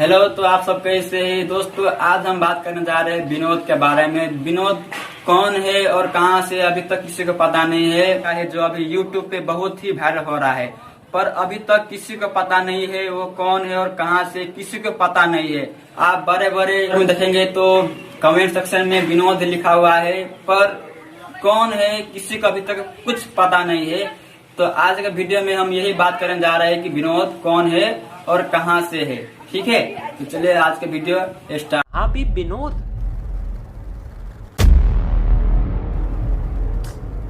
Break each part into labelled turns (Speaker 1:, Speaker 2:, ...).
Speaker 1: Hello, तो आप सब कैसे हैं दोस्तों। आज हम बात करने जा रहे हैं विनोद के बारे में। विनोद कौन है और कहां से अभी तक किसी को पता नहीं है जो अभी यूट्यूब पे बहुत ही वायरल हो रहा है, पर अभी तक किसी को पता नहीं है वो कौन है और कहां से, किसी को पता नहीं है। आप बड़े बड़े देखेंगे तो कमेंट सेक्शन में विनोद लिखा हुआ है, पर कौन है किसी को अभी तक कुछ पता नहीं है। तो आज के वीडियो में हम यही बात करने जा रहे हैं कि विनोद कौन है और कहां से है। ठीक है, तो चलिए आज के वीडियो स्टार्ट।
Speaker 2: हाँ भी विनोद,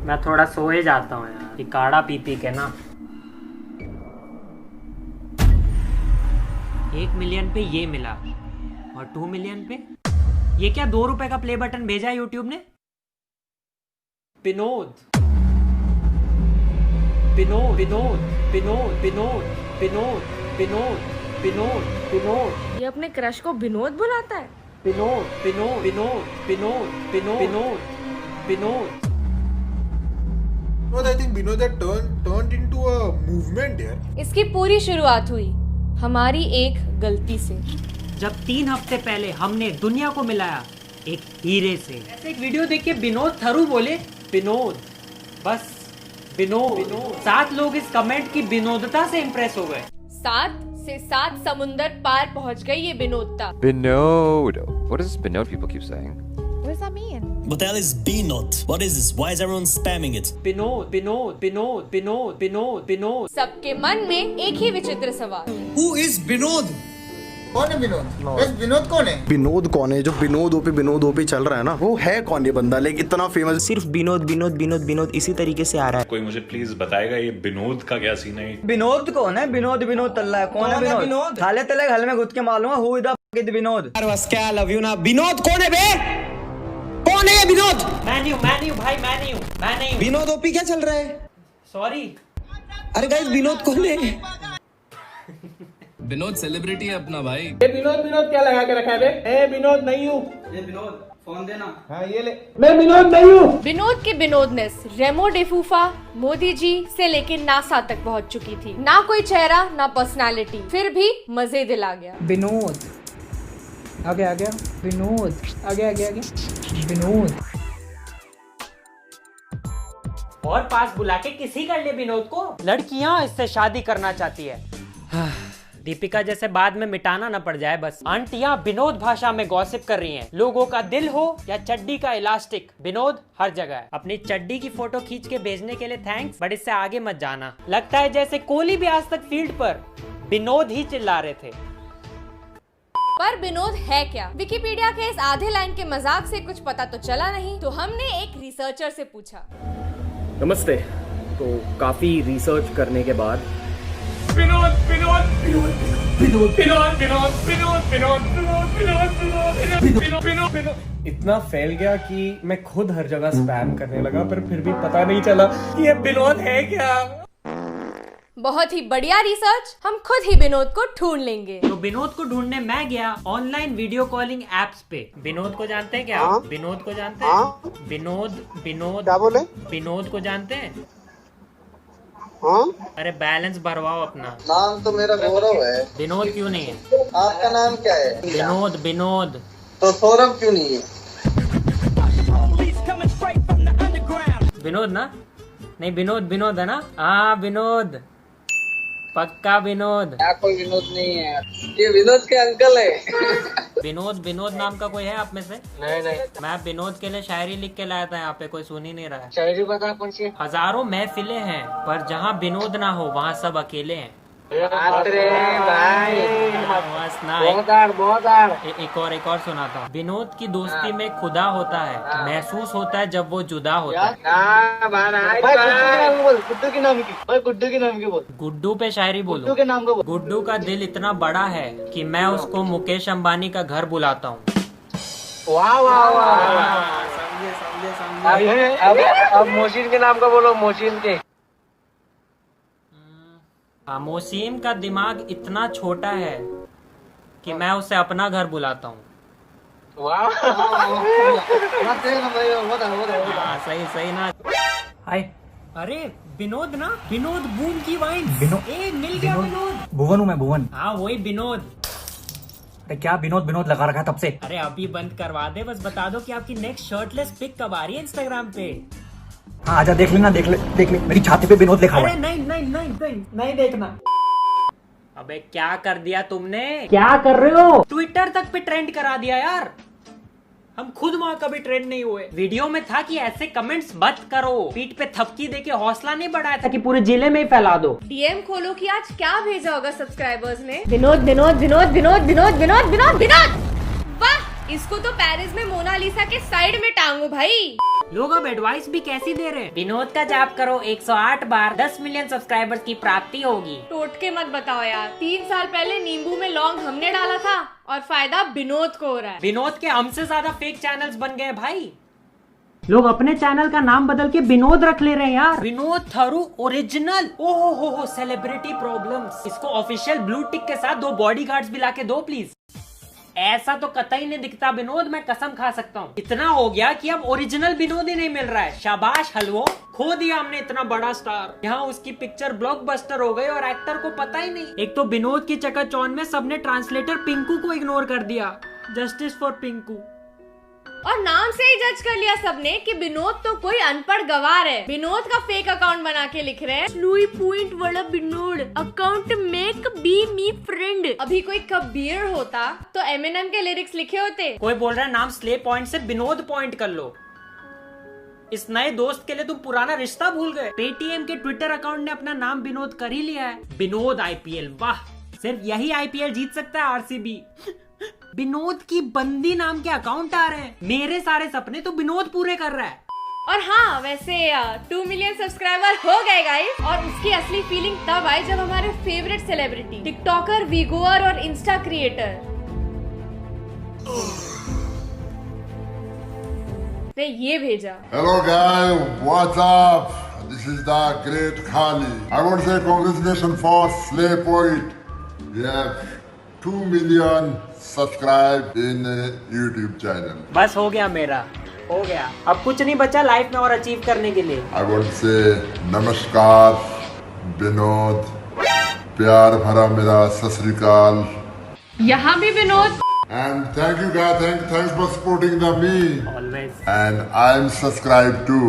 Speaker 2: मैं थोड़ा सोए जाता हूँ यार, ये काढ़ा पी पी के ना। 1 मिलियन पे ये मिला और 2 मिलियन पे ये क्या 2 रुपए का प्ले बटन भेजा है यूट्यूब ने। विनोद विनोद विनोद विनोद विनोद विनोद विनोद विनोद विनोद,
Speaker 3: ये अपने क्रश को विनोद बुलाता है।
Speaker 2: Vinod Vinod Vinod Vinod Vinod Vinod Vinod.
Speaker 4: I think Vinod had turned into a movement here.
Speaker 3: इसकी पूरी शुरुआत हुई हमारी एक गलती से।
Speaker 2: जब 3 हफ्ते पहले हमने दुनिया को मिलाया एक हीरे से। ऐसे एक वीडियो देख के विनोद थरू बोले विनोद, बस विनोद। 7 लोग इस कमेंट की विनोदता से इम्प्रेस हो गए।
Speaker 3: 7 से 7 समुंदर पार पहुंच गई ये विनोदता।
Speaker 5: Binod. What does Binod people keep saying?
Speaker 3: What does that mean?
Speaker 6: What the hell is B-Not? What is this? Why is everyone spamming it?
Speaker 2: Vinod Vinod Vinod Vinod Vinod Vinod.
Speaker 3: सबके मन में एक ही विचित्र सवाल,
Speaker 6: Who is Binod?
Speaker 4: कौन है विनोद? विनोद कौन है?
Speaker 7: विनोद कौन है? जो विनोद ओपी चल रहा है ना, वो है कौन ये बंदा? लेकिन इतना फेमस
Speaker 8: सिर्फ विनोद विनोद विनोद विनोद इसी तरीके से आ रहा है।
Speaker 9: कोई मुझे प्लीज बताएगा ये विनोद का क्या सीन है?
Speaker 8: विनोद कौन है? विनोद विनोद तल्ला है। कौन है विनोद? हाले तले घर में घुस के मालूम है हु इज द विनोद।
Speaker 6: बस क्या लव यू ना। विनोद कौन है बे? कौन है ये विनोद?
Speaker 2: मैं नहीं हूँ।
Speaker 6: विनोद ओपी क्या चल रहा है?
Speaker 2: सॉरी।
Speaker 6: अरे गाइस विनोद कौन है?
Speaker 10: विनोद सेलिब्रिटी है अपना भाई।
Speaker 11: ये विनोद क्या लगा के रखा है बे? ए विनोद नहीं हूँ।
Speaker 1: ये विनोद फोन देना।
Speaker 11: हाँ ये ले। मैं विनोद नहीं हूँ।
Speaker 3: विनोद की विनोदनेस रेमो डिफूफा, मोदी जी से लेकर नासा तक पहुंच चुकी थी। ना कोई चेहरा ना पर्सनालिटी, फिर भी मजे दिला गया।
Speaker 12: विनोद आ गया विनोद आ गया विनोद।
Speaker 2: और पास बुला के किसी कर ले विनोद को। लड़कियां इससे शादी करना चाहती है। दीपिका जैसे बाद में मिटाना ना पड़ जाए बस। आंटियां विनोद भाषा में गॉसिप कर रही हैं। लोगों का दिल हो या चड्डी का इलास्टिक, विनोद हर जगह है। अपनी चड्डी की फोटो खींच के भेजने के लिए थैंक्स, बट इससे आगे मत जाना। लगता है जैसे कोहली भी आज तक फील्ड पर विनोद ही चिल्ला रहे थे।
Speaker 3: पर विनोद है क्या? विकिपीडिया के इस आधे लाइन के मजाक से कुछ पता तो चला नहीं, तो हमने एक रिसर्चर से पूछा।
Speaker 8: नमस्ते। तो काफी रिसर्च करने के बाद
Speaker 11: इतना फैल गया कि मैं खुद हर जगह स्पैम करने लगा, पर फिर भी पता नहीं चला ये विनोद है क्या।
Speaker 3: बहुत ही बढ़िया रिसर्च, हम खुद ही विनोद को ढूंढ लेंगे।
Speaker 2: तो विनोद को ढूंढने मैं गया ऑनलाइन वीडियो कॉलिंग एप्स पे। विनोद को जानते हैं क्या? विनोद को जानते हैं? विनोद क्या बोले? विनोद को जानते हैं? अरे बैलेंस भरवाओ अपना।
Speaker 4: नाम तो मेरा गौरव है।
Speaker 2: विनोद क्यों नहीं है?
Speaker 4: आपका नाम क्या है?
Speaker 2: विनोद।
Speaker 4: तो सौरभ क्यों नहीं है?
Speaker 2: विनोद ना? नहीं विनोद है ना? हाँ विनोद, पक्का विनोद।
Speaker 4: क्या कोई विनोद नहीं है? ये विनोद के अंकल है।
Speaker 2: विनोद नाम का कोई है आप में से?
Speaker 11: नहीं।
Speaker 2: मैं विनोद के लिए शायरी लिख के लाया था, यहाँ पे कोई सुन ही नहीं रहा है।
Speaker 11: शायरी बता कौन सी?
Speaker 2: हजारों महफिलें हैं पर जहाँ विनोद ना हो वहाँ सब अकेले हैं।
Speaker 11: अरे भाई
Speaker 2: एक और सुनाता हूँ। विनोद की दोस्ती में खुदा होता है, महसूस होता है जब वो जुदा होता है।
Speaker 11: गुड्डू के नाम की बोल।
Speaker 2: गुड्डू पे शायरी बोलो।
Speaker 11: गुड्डू के नाम को बोल।
Speaker 2: गुड्डू का दिल इतना बड़ा है कि मैं उसको मुकेश अंबानी का घर बुलाता हूँ।
Speaker 11: वाह। अब मोहसिन के नाम का बोलो। मोहसिन के।
Speaker 2: मोसीम का दिमाग इतना छोटा है कि मैं उसे अपना घर बुलाता हूँ। सही ना। हाय, अरे विनोद ना? विनोद बूम की वाइन। मिल गया विनोद।
Speaker 8: भुवन हूँ मैं, भुवन।
Speaker 2: हाँ वही विनोद।
Speaker 8: क्या विनोद विनोद लगा रखा तब से?
Speaker 2: अरे अभी बंद करवा दे, बस बता दो कि आपकी नेक्स्ट शर्टलेस पिक कब आ रही है इंस्टाग्राम पे।
Speaker 8: हाँ आजा, देख लेना, देख ले मेरी छाती पे विनोद लिखा हुआ है।
Speaker 2: नहीं देखना। अबे क्या कर दिया तुमने, क्या कर रहे हो? ट्विटर तक पे ट्रेंड करा दिया यार। हम खुद वहाँ कभी ट्रेंड नहीं हुए। वीडियो में था कि ऐसे कमेंट्स मत करो, पीठ पे थपकी देके हौसला नहीं बढ़ाया था कि पूरे जिले में ही फैला दो।
Speaker 3: डीएम खोलो कि आज क्या भेजा होगा सब्सक्राइबर्स ने। विनोद विनोद विनोद विनोद विनोद विनोद विनोद विनोद। वाह, इसको तो पेरिस में मोनालिसा के साइड में टांगू भाई।
Speaker 2: लोग अब एडवाइस भी कैसी दे रहे हैं। विनोद का जाप करो 108 बार, 10 मिलियन सब्सक्राइबर्स की प्राप्ति होगी।
Speaker 3: टोटके मत बताओ यार, 3 साल पहले नींबू में लौंग हमने डाला था और फायदा विनोद को हो रहा है।
Speaker 2: विनोद के हमसे ज्यादा फेक चैनल्स बन गए भाई। लोग अपने चैनल का नाम बदल के विनोद रख ले रहे हैं यार। विनोद थारू ओरिजिनल। ओहो हो सेलिब्रिटी प्रॉब्लम्स। इसको ऑफिशियल ब्लू टिक के साथ 2 बॉडीगार्ड्स भी लाके दो प्लीज। ऐसा तो कतई नहीं दिखता विनोद, मैं कसम खा सकता हूँ। इतना हो गया कि अब ओरिजिनल विनोद ही नहीं मिल रहा है। शाबाश हलवो, खो दिया हमने इतना बड़ा स्टार। यहाँ उसकी पिक्चर ब्लॉकबस्टर हो गई और एक्टर को पता ही नहीं। एक तो विनोद की चकाचौंध में सबने ट्रांसलेटर पिंकू को इग्नोर कर दिया। Justice for Pinku.
Speaker 3: और नाम से ही जज कर लिया सबने कि विनोद तो कोई अनपढ़ गवार है। विनोद का फेक अकाउंट बना के लिख रहे हैं लुई पॉइंट वाला Vinod account make be me friend. अभी कोई कबीर होता तो एमिनेम के लिरिक्स लिखे होते।
Speaker 2: कोई बोल रहा है नाम स्ले पॉइंट से विनोद पॉइंट कर लो। इस नए दोस्त के लिए तुम पुराना रिश्ता भूल गए। पेटीएम के ट्विटर अकाउंट ने अपना नाम विनोद कर ही लिया है। विनोद आईपीएल, वाह, सिर्फ यही आईपीएल जीत सकता है आरसीबी। विनोद की बंदी नाम के अकाउंट आ रहे हैं। मेरे सारे सपने तो विनोद पूरे कर रहा है।
Speaker 3: और हाँ, वैसे 2 मिलियन सब्सक्राइबर हो गए गाइस। और उसकी असली फीलिंग तब आई जब हमारे फेवरेट सेलिब्रिटी टिकटॉकर, वीगोअर और इंस्टा क्रिएटर ने ये भेजा।
Speaker 10: Hello guys, what's up? This is the great Khali. I want to say congratulations for Slay Point. We have 2 million subscribed in YouTube channel.
Speaker 2: बस हो गया मेरा, हो गया। अब कुछ नहीं बचा लाइफ में और अचीव करने के लिए।
Speaker 10: I want to say नमस्कार विनोद, प्यार भरा मेरा सत श्री अकाल।
Speaker 3: यहाँ भी Vinod.
Speaker 10: And thank you guys, thanks for supporting me.
Speaker 2: Always.
Speaker 10: And I'm subscribed too,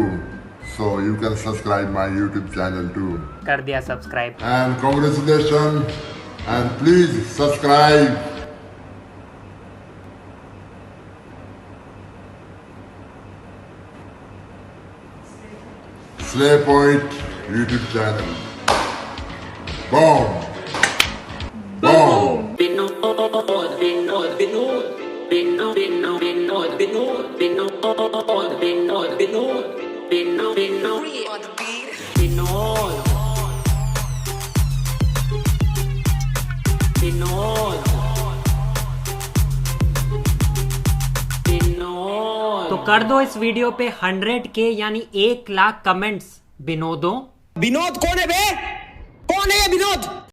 Speaker 10: so you can subscribe my YouTube channel too.
Speaker 2: कर दिया subscribe.
Speaker 10: And congratulations, and please subscribe. Slay Point YouTube channel. Boom. Boom.
Speaker 2: तो कर दो इस video पे 100K यानी 1 lakh comments. विनोदों,
Speaker 6: Vinod कौन है बे? कौन है ये विनोद?